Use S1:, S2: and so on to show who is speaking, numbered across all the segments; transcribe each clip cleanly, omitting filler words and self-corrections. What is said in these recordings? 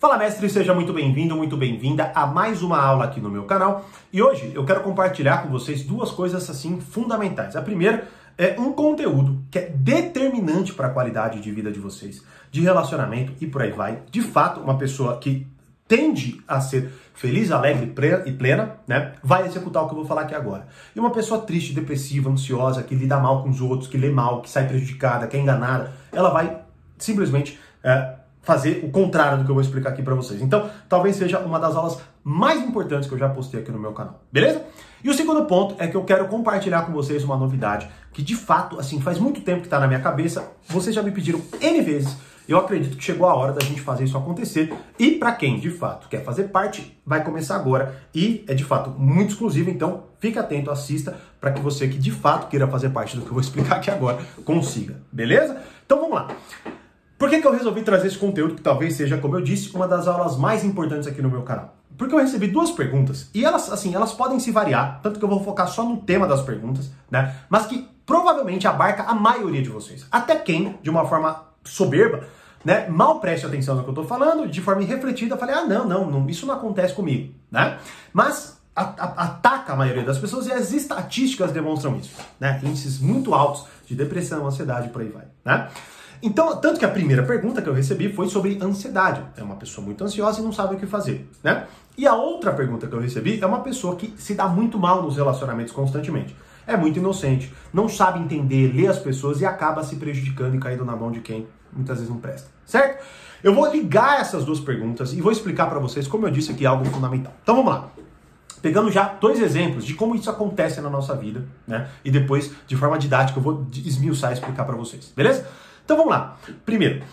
S1: Fala, mestre, seja muito bem-vindo, muito bem-vinda a mais uma aula aqui no meu canal. E hoje eu quero compartilhar com vocês duas coisas assim fundamentais. A primeira é um conteúdo que é determinante para a qualidade de vida de vocês, de relacionamento e por aí vai. De fato, uma pessoa que tende a ser feliz, alegre e plena, né, vai executar o que eu vou falar aqui agora. E uma pessoa triste, depressiva, ansiosa, que lida mal com os outros, que lê mal, que sai prejudicada, que é enganada, ela vai simplesmente fazer o contrário do que eu vou explicar aqui para vocês. Então, talvez seja uma das aulas mais importantes que eu já postei aqui no meu canal, beleza? E o segundo ponto é que eu quero compartilhar com vocês uma novidade que, de fato, assim, faz muito tempo que está na minha cabeça. Vocês já me pediram N vezes. Eu acredito que chegou a hora da gente fazer isso acontecer. E para quem, de fato, quer fazer parte, vai começar agora. E é, de fato, muito exclusivo. Então, fique atento, assista, para que você que, de fato, queira fazer parte do que eu vou explicar aqui agora, consiga. Beleza? Então, vamos lá. Por que eu resolvi trazer esse conteúdo que talvez seja, como eu disse, uma das aulas mais importantes aqui no meu canal? Porque eu recebi duas perguntas e elas, assim, elas podem se variar, tanto que eu vou focar só no tema das perguntas, né? Mas que provavelmente abarca a maioria de vocês. Até quem, de uma forma soberba, né, mal preste atenção no que eu tô falando, de forma irrefletida, falei, não, isso não acontece comigo, né? Mas ataca a maioria das pessoas e as estatísticas demonstram isso, né? Índices muito altos de depressão, ansiedade e por aí vai, né? Então, tanto que a primeira pergunta que eu recebi foi sobre ansiedade. É uma pessoa muito ansiosa e não sabe o que fazer, né? E a outra pergunta que eu recebi é uma pessoa que se dá muito mal nos relacionamentos constantemente. É muito inocente, não sabe entender, ler as pessoas e acaba se prejudicando e caindo na mão de quem muitas vezes não presta, certo? Eu vou ligar essas duas perguntas e vou explicar para vocês, como eu disse aqui, algo fundamental. Então vamos lá. Pegando já dois exemplos de como isso acontece na nossa vida, né? E depois, de forma didática, eu vou esmiuçar e explicar para vocês, beleza? Então vamos lá. Primeiro,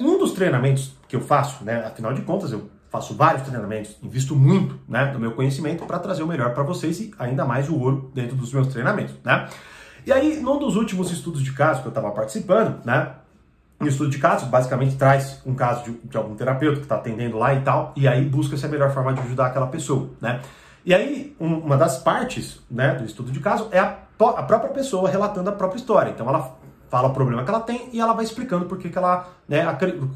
S1: em um dos treinamentos que eu faço, né, afinal de contas eu faço vários treinamentos, invisto muito, né, do meu conhecimento para trazer o melhor para vocês e ainda mais o ouro dentro dos meus treinamentos, né? E aí, num dos últimos estudos de caso que eu estava participando, né, o estudo de caso basicamente traz um caso de algum terapeuta que está atendendo lá e tal, e aí busca-se a melhor forma de ajudar aquela pessoa, né? E aí, uma das partes, né, do estudo de caso é a própria pessoa relatando a própria história. Então ela fala o problema que ela tem e ela vai explicando por que ela, né,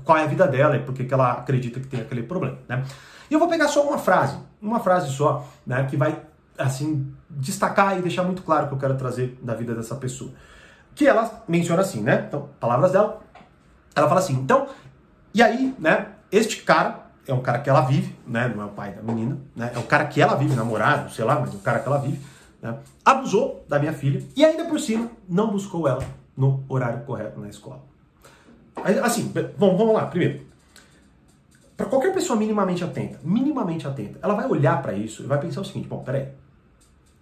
S1: qual é a vida dela e por que ela acredita que tem aquele problema, né? E eu vou pegar só uma frase só, né, que vai, assim, destacar e deixar muito claro o que eu quero trazer da vida dessa pessoa. Que ela menciona assim, né? Então, palavras dela, ela fala assim, então, e aí, né, este cara é um cara que ela vive, né, não é o pai da menina, né, é o cara que ela vive, namorado, sei lá, mas é o cara que ela vive, né, abusou da minha filha e ainda por cima não buscou ela no horário correto na escola. Assim, vamos lá, primeiro. Para qualquer pessoa minimamente atenta, ela vai olhar para isso e vai pensar o seguinte, bom, peraí,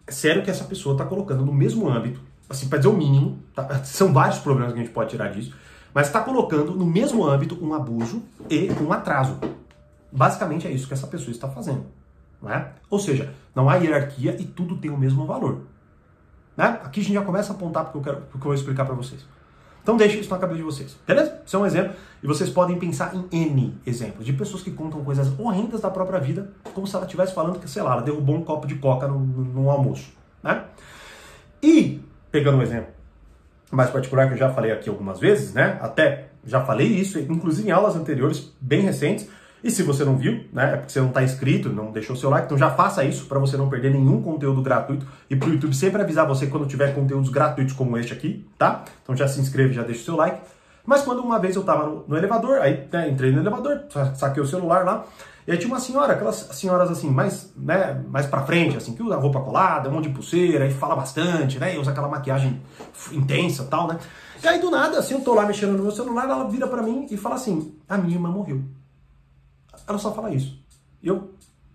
S1: é sério que essa pessoa está colocando no mesmo âmbito, assim, para dizer o mínimo, tá? São vários problemas que a gente pode tirar disso, mas está colocando no mesmo âmbito um abuso e um atraso. Basicamente é isso que essa pessoa está fazendo, não é? Ou seja, não há hierarquia e tudo tem o mesmo valor. Né? Aqui a gente já começa a apontar porque eu vou explicar para vocês. Então deixa isso na cabeça de vocês, beleza? Isso é um exemplo e vocês podem pensar em N exemplos de pessoas que contam coisas horrendas da própria vida, como se ela estivesse falando que, sei lá, ela derrubou um copo de coca no almoço, né? E, pegando um exemplo mais particular que eu já falei aqui algumas vezes, né? Até já falei isso, inclusive em aulas anteriores, bem recentes. E se você não viu, né, é porque você não está inscrito, não deixou seu like, então já faça isso para você não perder nenhum conteúdo gratuito e para o YouTube sempre avisar você quando tiver conteúdos gratuitos como este aqui, tá? Então já se inscreve, já deixa o seu like. Mas quando uma vez eu estava no elevador, aí, né, entrei no elevador, saquei o celular lá, e aí tinha uma senhora, aquelas senhoras assim, mais pra frente, assim, que usa roupa colada, um monte de pulseira, e fala bastante, né, e usa aquela maquiagem intensa e tal, né? E aí do nada, assim, eu tô lá mexendo no meu celular, ela vira para mim e fala assim, a minha irmã morreu. Ela só fala isso. Eu,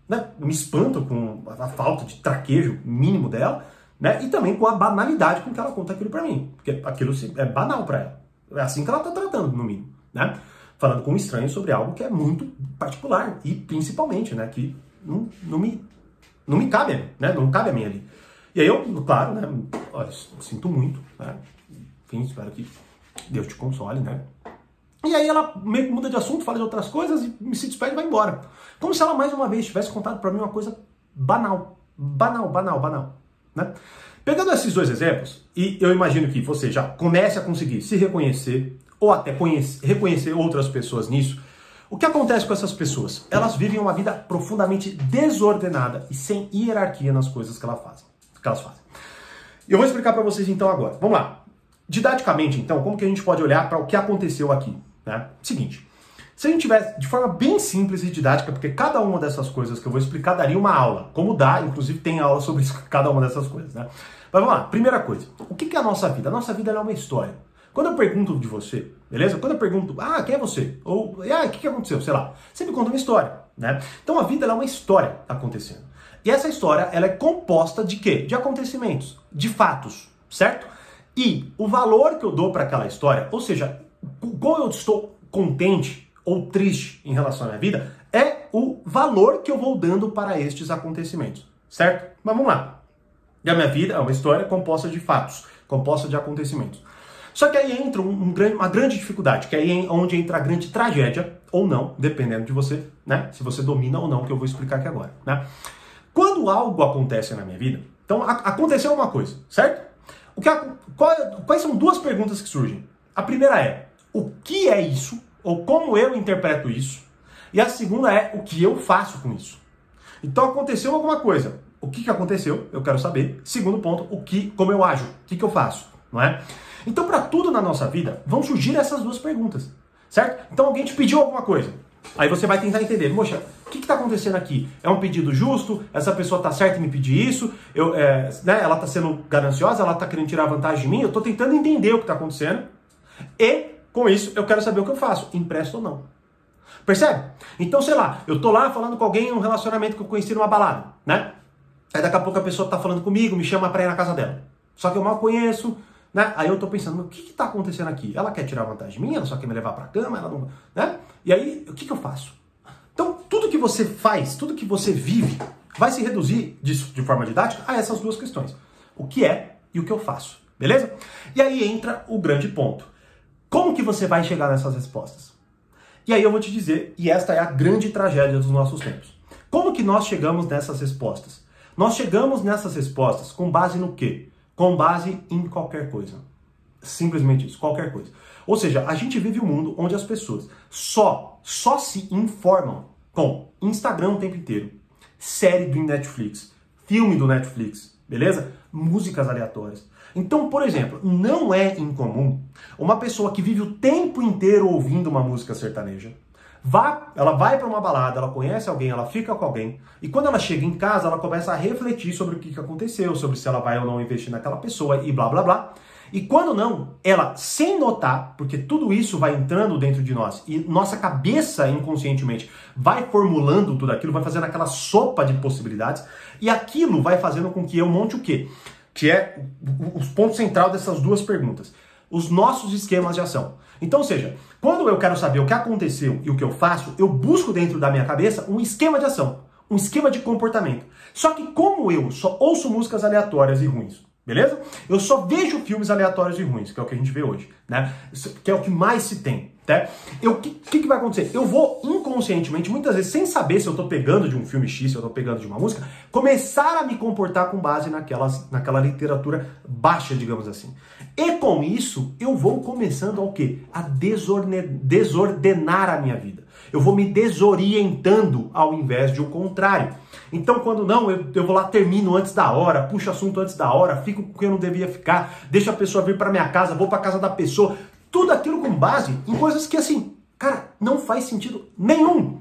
S1: né, me espanto com a falta de traquejo mínimo dela, né, e também com a banalidade com que ela conta aquilo pra mim. Porque aquilo é banal pra ela. É assim que ela tá tratando, no mínimo, né? Falando com um estranho sobre algo que é muito particular e principalmente, né, que não me cabe, né, não cabe a mim ali. E aí eu, claro, né, olha, sinto muito, né, enfim, espero que Deus te console, né. E aí ela meio que muda de assunto, fala de outras coisas e se despede e vai embora. Como se ela mais uma vez tivesse contado para mim uma coisa banal, né? Pegando esses dois exemplos, e eu imagino que você já comece a conseguir se reconhecer ou até reconhecer outras pessoas nisso, O que acontece com essas pessoas? Elas vivem uma vida profundamente desordenada e sem hierarquia nas coisas que elas fazem. E eu vou explicar para vocês então agora. Vamos lá. Didaticamente, então, como que a gente pode olhar para o que aconteceu aqui? Né? Seguinte, se a gente tivesse de forma bem simples e didática, porque cada uma dessas coisas que eu vou explicar daria uma aula. Como dá, inclusive tem aula sobre isso, cada uma dessas coisas. Né? Mas vamos lá. Primeira coisa. O que é a nossa vida? A nossa vida é uma história. Quando eu pergunto de você, beleza? Quando eu pergunto, quem é você? Ou, o que aconteceu? Sei lá. Você me conta uma história, né? Então a vida ela é uma história acontecendo. E essa história, ela é composta de quê? De acontecimentos, de fatos, certo? E o valor que eu dou para aquela história, ou seja, como eu estou contente ou triste em relação à minha vida, é o valor que eu vou dando para estes acontecimentos, certo? Mas vamos lá. E a minha vida é uma história composta de fatos, composta de acontecimentos. Só que aí entra uma grande dificuldade, que aí é onde entra a grande tragédia, ou não, dependendo de você, né? Se você domina ou não, que eu vou explicar aqui agora, né? Quando algo acontece na minha vida, então aconteceu uma coisa, certo? Quais são duas perguntas que surgem? A primeira é, o que é isso? Ou como eu interpreto isso? E a segunda é, o que eu faço com isso? Então aconteceu alguma coisa. O que aconteceu? Eu quero saber. Segundo ponto, como eu ajo? O que eu faço? Não é? Então, para tudo na nossa vida, vão surgir essas duas perguntas, certo? Então, alguém te pediu alguma coisa. Aí você vai tentar entender, poxa, o que está acontecendo aqui? É um pedido justo? Essa pessoa está certa em me pedir isso? Ela está sendo gananciosa? Ela está querendo tirar vantagem de mim? Eu estou tentando entender o que está acontecendo. E, com isso, eu quero saber o que eu faço. Empresto ou não. Percebe? Então, sei lá, eu tô lá falando com alguém em um relacionamento que eu conheci numa balada, né? Aí daqui a pouco a pessoa tá falando comigo, me chama pra ir na casa dela. Só que eu mal conheço, né? Aí eu tô pensando, o que tá acontecendo aqui? Ela quer tirar vantagem de mim? Ela só quer me levar pra cama? Ela não... né? E aí, o que eu faço? Então, tudo que você faz, tudo que você vive, vai se reduzir, de forma didática, a essas duas questões. O que é e o que eu faço, beleza? E aí entra o grande ponto. Como que você vai chegar nessas respostas? E aí eu vou te dizer, e esta é a grande tragédia dos nossos tempos. Como que nós chegamos nessas respostas? Nós chegamos nessas respostas com base no quê? Com base em qualquer coisa. Simplesmente isso, qualquer coisa. Ou seja, a gente vive um mundo onde as pessoas só se informam com Instagram o tempo inteiro, série do Netflix, filme do Netflix, beleza? Músicas aleatórias. Então, por exemplo, não é incomum uma pessoa que vive o tempo inteiro ouvindo uma música sertaneja, ela vai para uma balada, ela conhece alguém, ela fica com alguém, e quando ela chega em casa, ela começa a refletir sobre o que aconteceu, sobre se ela vai ou não investir naquela pessoa e blá blá blá. E quando não, ela, sem notar, porque tudo isso vai entrando dentro de nós, e nossa cabeça inconscientemente vai formulando tudo aquilo, vai fazendo aquela sopa de possibilidades, e aquilo vai fazendo com que eu monte o quê? Que é o ponto central dessas duas perguntas. Os nossos esquemas de ação. Então, ou seja, quando eu quero saber o que aconteceu e o que eu faço, eu busco dentro da minha cabeça um esquema de ação, um esquema de comportamento. Só que como eu só ouço músicas aleatórias e ruins, beleza? Eu só vejo filmes aleatórios e ruins, que é o que a gente vê hoje, né? Que é o que mais se tem, tá? O que vai acontecer? Eu vou inconscientemente, muitas vezes, sem saber se eu tô pegando de um filme X, se eu tô pegando de uma música, começar a me comportar com base naquela literatura baixa, digamos assim. E com isso, eu vou começando ao quê? A desordenar a minha vida. Eu vou me desorientando ao invés de o contrário. Então, quando não, eu vou lá, termino antes da hora, puxo assunto antes da hora, fico com quem eu não devia ficar, deixo a pessoa vir para minha casa, vou para casa da pessoa. Tudo aquilo com base em coisas que, assim, cara, não faz sentido nenhum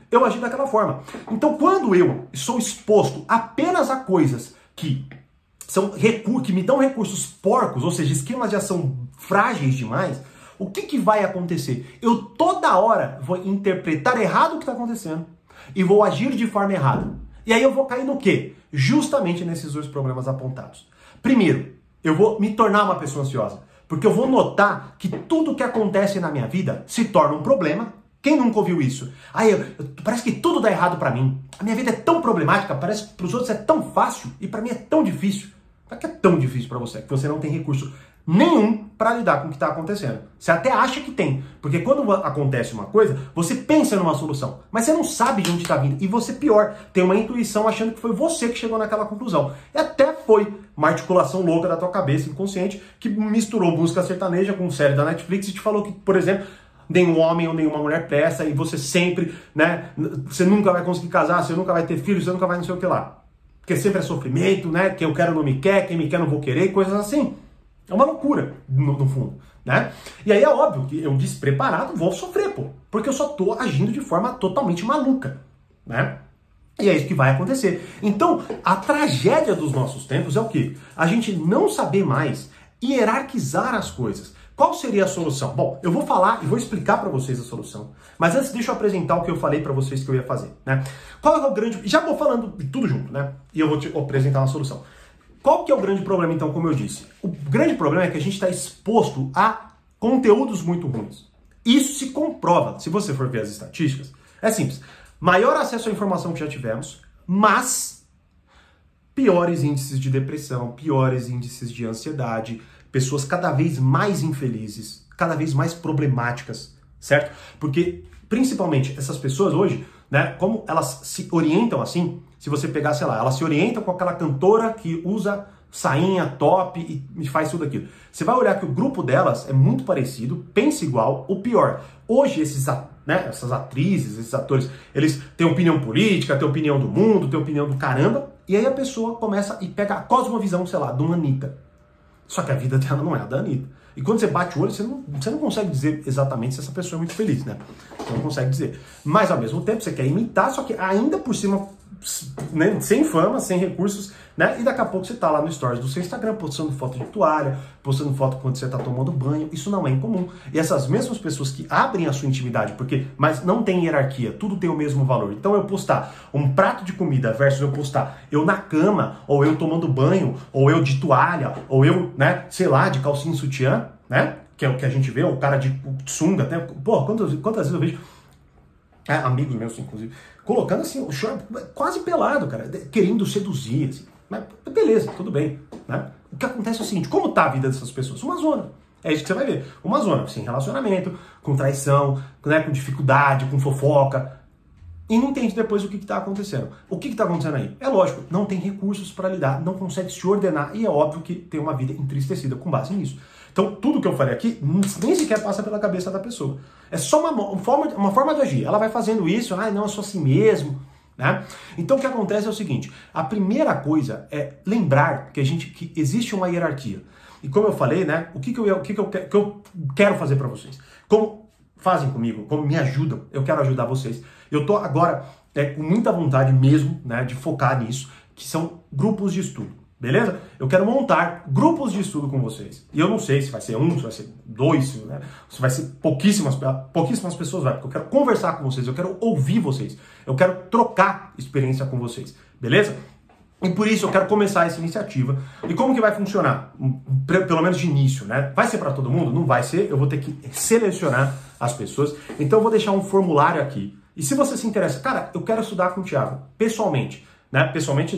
S1: eu agir daquela forma. Então, quando eu sou exposto apenas a coisas que me dão recursos porcos, ou seja, esquemas de ação frágeis demais, o que vai acontecer? Eu toda hora vou interpretar errado o que está acontecendo e vou agir de forma errada. E aí eu vou cair no quê? Justamente nesses dois problemas apontados. Primeiro, eu vou me tornar uma pessoa ansiosa, porque eu vou notar que tudo que acontece na minha vida se torna um problema. Quem nunca ouviu isso? Parece que tudo dá errado pra mim. A minha vida é tão problemática, parece que pros outros é tão fácil e pra mim é tão difícil. Por que é tão difícil pra você? Que você não tem recurso nenhum para lidar com o que está acontecendo. Você até acha que tem, porque quando acontece uma coisa, você pensa numa solução, mas você não sabe de onde está vindo. E você, pior, tem uma intuição achando que foi você que chegou naquela conclusão. E até foi uma articulação louca da tua cabeça inconsciente que misturou música sertaneja com série da Netflix e te falou que, por exemplo, nenhum homem ou nenhuma mulher presta e você sempre, né, você nunca vai conseguir casar, você nunca vai ter filhos, você nunca vai não sei o que lá. Porque sempre é sofrimento, né, quem eu quero não me quer, quem me quer não vou querer, coisas assim. É uma loucura, no fundo, né? E aí é óbvio que eu despreparado vou sofrer, pô, porque eu só tô agindo de forma totalmente maluca, né? E é isso que vai acontecer. Então, a tragédia dos nossos tempos é o quê? A gente não saber mais hierarquizar as coisas. Qual seria a solução? Bom, eu vou falar e vou explicar para vocês a solução. Mas antes, deixa eu apresentar o que eu falei para vocês que eu ia fazer, né? Qual é o grande... Já vou falando de tudo junto, né? E eu vou te apresentar uma solução. Qual que é o grande problema, então, como eu disse? O grande problema é que a gente está exposto a conteúdos muito ruins. Isso se comprova. Se você for ver as estatísticas, é simples. Maior acesso à informação que já tivemos, mas piores índices de depressão, piores índices de ansiedade, pessoas cada vez mais infelizes, cada vez mais problemáticas, certo? Porque, principalmente, essas pessoas hoje, né, como elas se orientam assim, se você pegar, sei lá, elas se orientam com aquela cantora que usa sainha, top e faz tudo aquilo. Você vai olhar que o grupo delas é muito parecido, pensa igual, o pior. Hoje essas atrizes, esses atores, eles têm opinião política, têm opinião do mundo, têm opinião do caramba, e aí a pessoa começa e pega a cosmovisão, sei lá, de uma Anitta. Só que a vida dela não é a da Anitta. E quando você bate o olho, você não consegue dizer exatamente se essa pessoa é muito feliz, né? Você não consegue dizer. Mas ao mesmo tempo você quer imitar, só que ainda por cima, né, sem fama, sem recursos, né? E daqui a pouco você tá lá no stories do seu Instagram, postando foto de toalha, postando foto quando você tá tomando banho. Isso não é incomum. E essas mesmas pessoas que abrem a sua intimidade, mas não tem hierarquia, tudo tem o mesmo valor. Então eu postar um prato de comida versus eu postar eu na cama, ou eu tomando banho, ou eu de toalha, ou eu, né, sei lá, de calcinha e sutiã, né? Que é o que a gente vê, o cara de sunga, até, pô, quantas vezes eu vejo amigos meus, inclusive, colocando assim, o short quase pelado, cara, querendo seduzir, assim. Mas beleza, tudo bem, né? O que acontece é o seguinte, como tá a vida dessas pessoas? Uma zona. É isso que você vai ver. Uma zona, sem relacionamento, com traição, né, com dificuldade, com fofoca. E não entende depois o que está acontecendo. O que está acontecendo aí? É lógico, não tem recursos para lidar, não consegue se ordenar e é óbvio que tem uma vida entristecida com base nisso. Então, tudo que eu falei aqui nem sequer passa pela cabeça da pessoa. É só uma forma de agir. Ela vai fazendo isso, não, eu sou assim mesmo. Né? Então, o que acontece é o seguinte, a primeira coisa é lembrar que existe uma hierarquia. E como eu falei, né, o que eu quero fazer para vocês? Como fazem comigo, como me ajudam, eu quero ajudar vocês. Eu tô agora com muita vontade mesmo, né, de focar nisso, que são grupos de estudo. Beleza? Eu quero montar grupos de estudo com vocês. E eu não sei se vai ser um, se vai ser dois, né? Se vai ser pouquíssimas pessoas, porque eu quero conversar com vocês, eu quero ouvir vocês, eu quero trocar experiência com vocês. Beleza? E por isso eu quero começar essa iniciativa. E como que vai funcionar? Pelo menos de início, né? Vai ser para todo mundo? Não vai ser. Eu vou ter que selecionar as pessoas. Então eu vou deixar um formulário aqui. E se você se interessa, cara, eu quero estudar com o Thiago, pessoalmente. Né? Pessoalmente,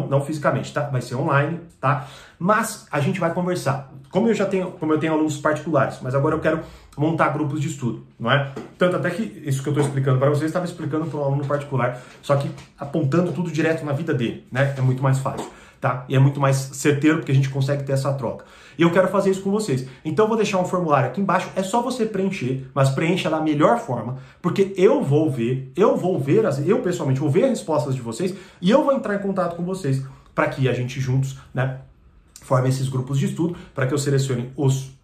S1: não fisicamente, tá? Vai ser online, tá? Mas a gente vai conversar. Como eu tenho alunos particulares, mas agora eu quero montar grupos de estudo, não é? Tanto até que isso que eu estou explicando para vocês, estava explicando para um aluno particular, só que apontando tudo direto na vida dele, né? É muito mais fácil, tá? E é muito mais certeiro porque a gente consegue ter essa troca. E eu quero fazer isso com vocês. Então eu vou deixar um formulário aqui embaixo, é só você preencher, mas preencha da melhor forma, porque eu pessoalmente vou ver as respostas de vocês e eu vou entrar em contato com vocês para que a gente juntos, né, forme esses grupos de estudo, para que eu selecione os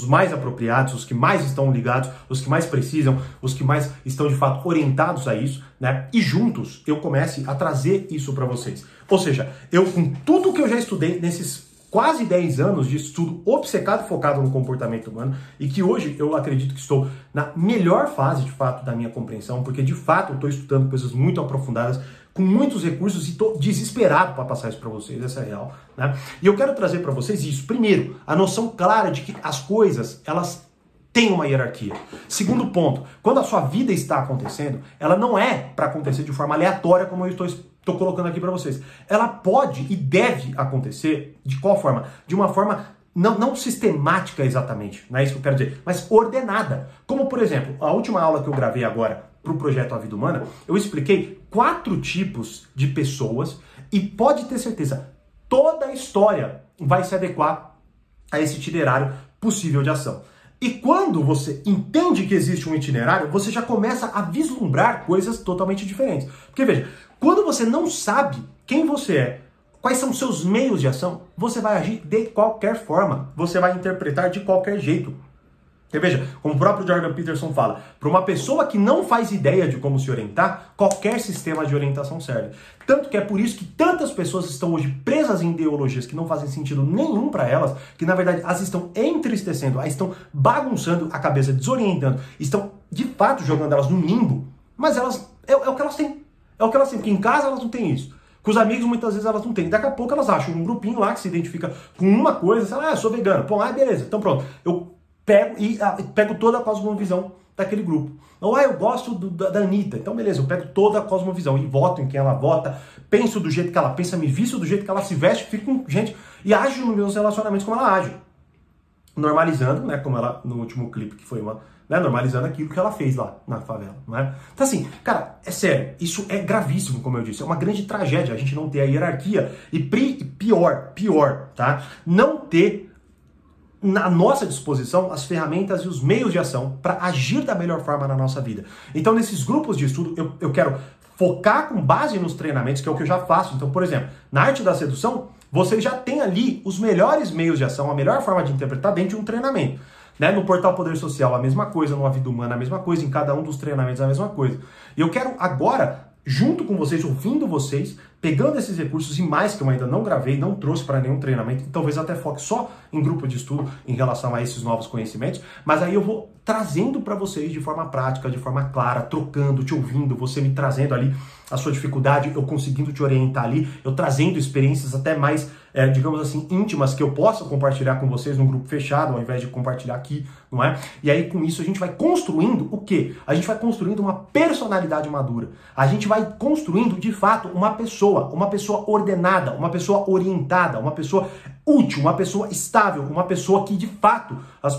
S1: mais apropriados, os que mais estão ligados, os que mais precisam, os que mais estão de fato orientados a isso, né? E juntos eu comece a trazer isso para vocês. Ou seja, eu com tudo que eu já estudei nesses quase 10 anos de estudo obcecado e focado no comportamento humano e que hoje eu acredito que estou na melhor fase, de fato, da minha compreensão, porque de fato eu estou estudando coisas muito aprofundadas, com muitos recursos e estou desesperado para passar isso para vocês, essa é real, né? E eu quero trazer para vocês isso. Primeiro, a noção clara de que as coisas, elas têm uma hierarquia. Segundo ponto, quando a sua vida está acontecendo, ela não é para acontecer de forma aleatória, como eu estou colocando aqui para vocês. Ela pode e deve acontecer de qual forma? De uma forma não sistemática exatamente, não é isso que eu quero dizer, mas ordenada. Como, por exemplo, a última aula que eu gravei agora para o projeto A Vida Humana, eu expliquei 4 tipos de pessoas e pode ter certeza, toda a história vai se adequar a esse itinerário possível de ação. E quando você entende que existe um itinerário, você já começa a vislumbrar coisas totalmente diferentes. Porque veja, quando você não sabe quem você é, quais são os seus meios de ação, você vai agir de qualquer forma, você vai interpretar de qualquer jeito. Porque veja, como o próprio Jordan Peterson fala, para uma pessoa que não faz ideia de como se orientar, qualquer sistema de orientação serve. Tanto que é por isso que tantas pessoas estão hoje presas em ideologias que não fazem sentido nenhum para elas, que na verdade as estão entristecendo, as estão bagunçando a cabeça, desorientando, estão de fato jogando elas no limbo, mas elas é o que elas têm. É o que elas têm, porque em casa elas não têm isso. Com os amigos muitas vezes elas não têm. Daqui a pouco elas acham um grupinho lá que se identifica com uma coisa, sei lá, eu sou vegano. Pô, beleza, então pronto. Eu pego toda a cosmovisão daquele grupo. Ou eu gosto da Anitta. Então beleza, eu pego toda a cosmovisão e voto em quem ela vota, penso do jeito que ela pensa, me visto do jeito que ela se veste, fico com gente e ajo nos meus relacionamentos como ela age. Normalizando, né, como ela no último clipe que foi normalizando aquilo que ela fez lá na favela, não é? Então assim, cara, é sério, isso é gravíssimo, como eu disse, é uma grande tragédia a gente não ter a hierarquia e pior, tá? Não ter na nossa disposição as ferramentas e os meios de ação para agir da melhor forma na nossa vida. Então, nesses grupos de estudo, eu quero focar com base nos treinamentos, que é o que eu já faço. Então, por exemplo, na arte da sedução, você já tem ali os melhores meios de ação, a melhor forma de interpretar dentro de um treinamento. Né? No Portal Poder Social, a mesma coisa, no A Vida Humana, a mesma coisa, em cada um dos treinamentos, a mesma coisa. E eu quero agora, junto com vocês, ouvindo vocês, pegando esses recursos e mais que eu ainda não gravei, não trouxe para nenhum treinamento, talvez até foque só em grupo de estudo em relação a esses novos conhecimentos, mas aí eu vou trazendo para vocês de forma prática, de forma clara, trocando, te ouvindo, você me trazendo ali a sua dificuldade, eu conseguindo te orientar ali, eu trazendo experiências até mais, digamos assim, íntimas que eu possa compartilhar com vocês num grupo fechado, ao invés de compartilhar aqui, não é? E aí com isso a gente vai construindo o quê? A gente vai construindo uma personalidade madura. A gente vai construindo, de fato, uma pessoa ordenada, uma pessoa orientada, uma pessoa útil, uma pessoa estável, uma pessoa que, de fato, as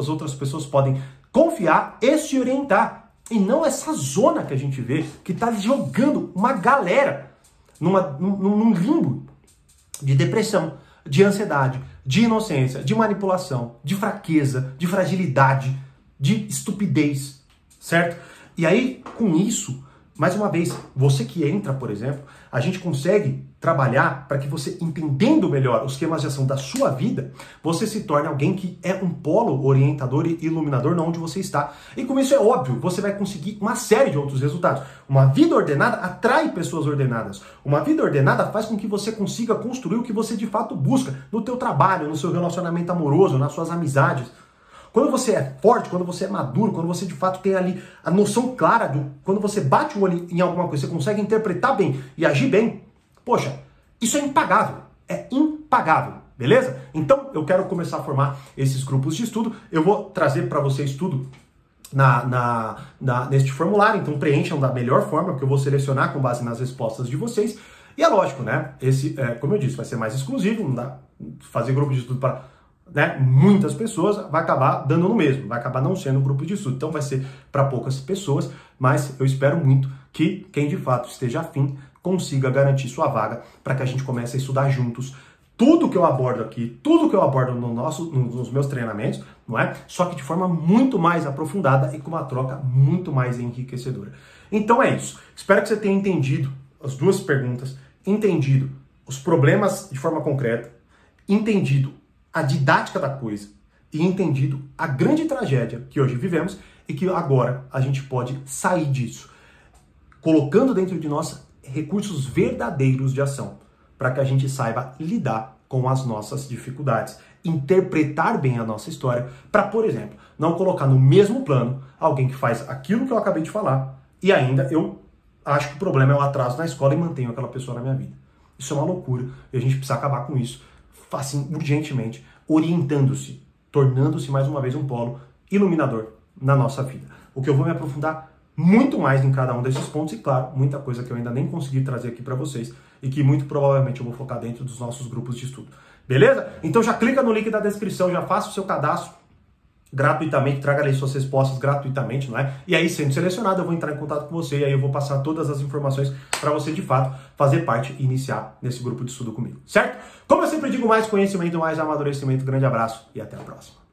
S1: outras pessoas podem confiar e se orientar. E não essa zona que a gente vê, que está jogando uma galera num limbo de depressão, de ansiedade, de inocência, de manipulação, de fraqueza, de fragilidade, de estupidez, certo? E aí, com isso, mais uma vez, você que entra, por exemplo, a gente consegue trabalhar para que você, entendendo melhor os esquemas de ação da sua vida, você se torne alguém que é um polo orientador e iluminador onde você está. E com isso é óbvio, você vai conseguir uma série de outros resultados. Uma vida ordenada atrai pessoas ordenadas. Uma vida ordenada faz com que você consiga construir o que você de fato busca no teu trabalho, no seu relacionamento amoroso, nas suas amizades. Quando você é forte, quando você é maduro, quando você de fato tem ali a noção clara, quando você bate o olho em alguma coisa, você consegue interpretar bem e agir bem, poxa, isso é impagável, beleza? Então eu quero começar a formar esses grupos de estudo, eu vou trazer para vocês tudo neste formulário, então preencham da melhor forma, que eu vou selecionar com base nas respostas de vocês, e é lógico, né, como eu disse, vai ser mais exclusivo, não dá fazer grupo de estudo para muitas pessoas, vai acabar dando no mesmo, vai acabar não sendo um grupo de estudo, então vai ser para poucas pessoas, mas eu espero muito que quem de fato esteja afim consiga garantir sua vaga para que a gente comece a estudar juntos tudo que eu abordo aqui, tudo que eu abordo nos meus treinamentos, não é? Só que de forma muito mais aprofundada e com uma troca muito mais enriquecedora. Então é isso, espero que você tenha entendido as duas perguntas, entendido os problemas de forma concreta, entendido a didática da coisa e entendido a grande tragédia que hoje vivemos e que agora a gente pode sair disso, colocando dentro de nós recursos verdadeiros de ação, para que a gente saiba lidar com as nossas dificuldades, interpretar bem a nossa história, para, por exemplo, não colocar no mesmo plano alguém que faz aquilo que eu acabei de falar e ainda eu acho que o problema é o atraso na escola e mantenho aquela pessoa na minha vida. Isso é uma loucura e a gente precisa acabar com isso. Assim, urgentemente, orientando-se, tornando-se mais uma vez um polo iluminador na nossa vida. O que eu vou me aprofundar muito mais em cada um desses pontos e, claro, muita coisa que eu ainda nem consegui trazer aqui para vocês e que muito provavelmente eu vou focar dentro dos nossos grupos de estudo. Beleza? Então já clica no link da descrição, já faça o seu cadastro gratuitamente, traga ali suas respostas gratuitamente, não é? E aí, sendo selecionado, eu vou entrar em contato com você e aí eu vou passar todas as informações para você, de fato, fazer parte e iniciar nesse grupo de estudo comigo, certo? Como eu sempre digo, mais conhecimento, mais amadurecimento. Grande abraço e até a próxima.